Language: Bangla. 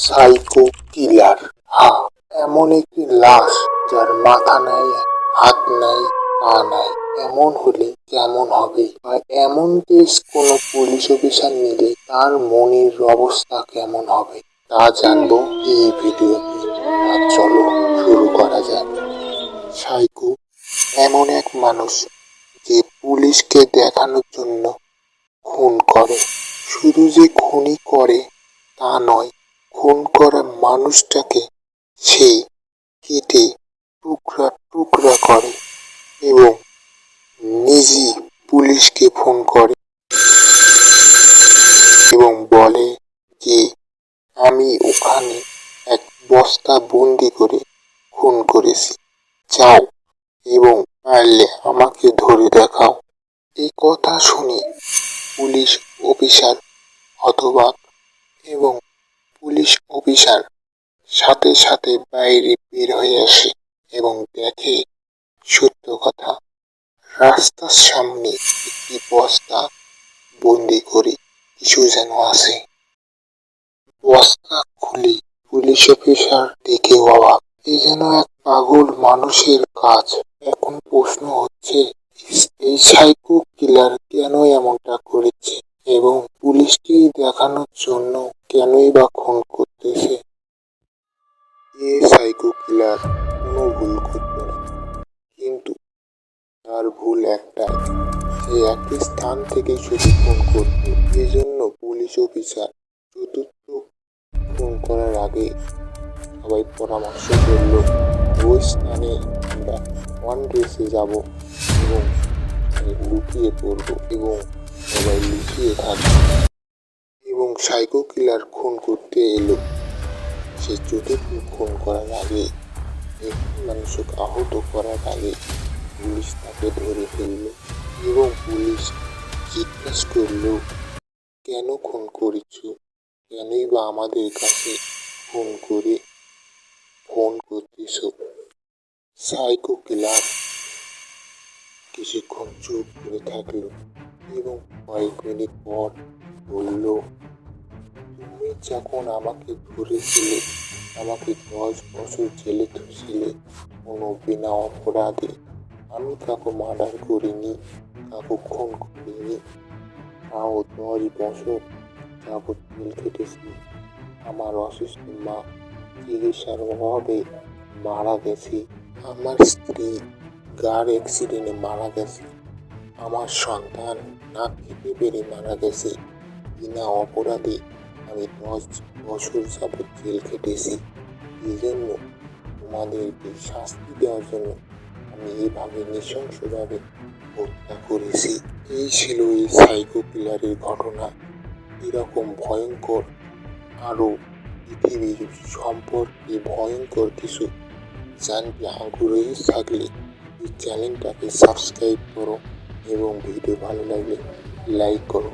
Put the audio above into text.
সাইকো কিলার। এমন একটি লাশ যার মাথা নাই, হাত নাই, পা নাই। এমন হলে কেমন হবে, বা এমন কেস কোনো পুলিশ অফিসার নিলে তার মনের অবস্থা কেমন হবে, তা জানবো এই ভিডিওতে। চলো শুরু করা যাক। সাইকো এমন এক মানুষ যে পুলিশকে দেখানোর জন্য খুন করে। শুধু যে খুনই করে তা নয়, খুন করা মানুষটাকে সে কেটে টুকরা টুকরা করে এবং নিজেই পুলিশকে ফোন করে এবং বলে যে আমি ওখানে এক বস্তা বন্দি করে খুন করেছি, যাও এবং পারলে আমাকে ধরে দেখাও। এই কথা শুনে পুলিশ অফিসার হতবাক এবং পুলিশ অফিসার সাথে সাথে বাইরে বের হয়ে আসে এবং দেখে সত্য কথা। রাস্তার সামনে একটি বস্তা বন্দি করে কিছু যেন আছে। বস্তা খুলে পুলিশ অফিসার দেখে অবাক। এ যেন এক পাগল মানুষের কাজ। এখন প্রশ্ন হচ্ছে, এই সাইকো কিলার কেন এমনটা করেছে এবং পুলিশকে দেখানোর জন্য কেনই বা খুন করতেছে। সাইকো কিলার কোনো ভুল করতো না, কিন্তু তার ভুল একটাই, সে একই স্থান থেকে শুধু খুন করত। এজন্য পুলিশ অফিসার চতুর্থ খুন করার আগে সবাই পরামর্শ করল, ওই স্থানে আমরা ওয়ান ড্রেসে যাব এবং লুকিয়ে পড়ব এবং সবাই লুকিয়ে থাকবে। এবং সাইকো কিলার খুন করতে এলো। সে চতুর্থ খুন করার আগে, একটি মানুষকে আহত করার আগে পুলিশ তাকে ধরে ফেলল এবং পুলিশ জিজ্ঞাসা করল, কেন খুন করেছ, কেনই বা আমাদের কাছে ফোন করে ফোন করতেছ। সাইকো কিলার কিছুক্ষণ চুপ করে থাকলো এবং কয়েক মিনিট পর বলল, তুমি যখন আমাকে ধরেছিলে, আমাকে 10 বছর জেলে ধরেছিলে কোনো বিনা অপরাধে। আমি কাউকে মার্ডার করিনি, কাউকে খুন করিনি, তাও 10 বছর যাবৎ জেল কেটেছি। আমার অসুস্থ মা চিকিৎসার অভাবে মারা গেছে, আমার স্ত্রী কার অ্যাক্সিডেন্টে মারা গেছে, আমার সন্তান না খেতে পেরে মারা গেছে। বিনা অপরাধে আমি 10 বছর যাবৎ জেল কেটেছি। এই জন্য তোমাদেরকে শাস্তি দেওয়ার জন্য আমি এইভাবে নৃশংসভাবে হত্যা করেছি। এই ছিল এই সাইকো কিলারের ঘটনা। এরকম ভয়ঙ্কর আরও পৃথিবীর সম্পর্কে ভয়ঙ্কর কিছু জানতে আগ্রহী থাকলে এই চ্যানেলটাকে সাবস্ক্রাইব করো এবং ভিডিও ভালো লাগলে লাইক করো।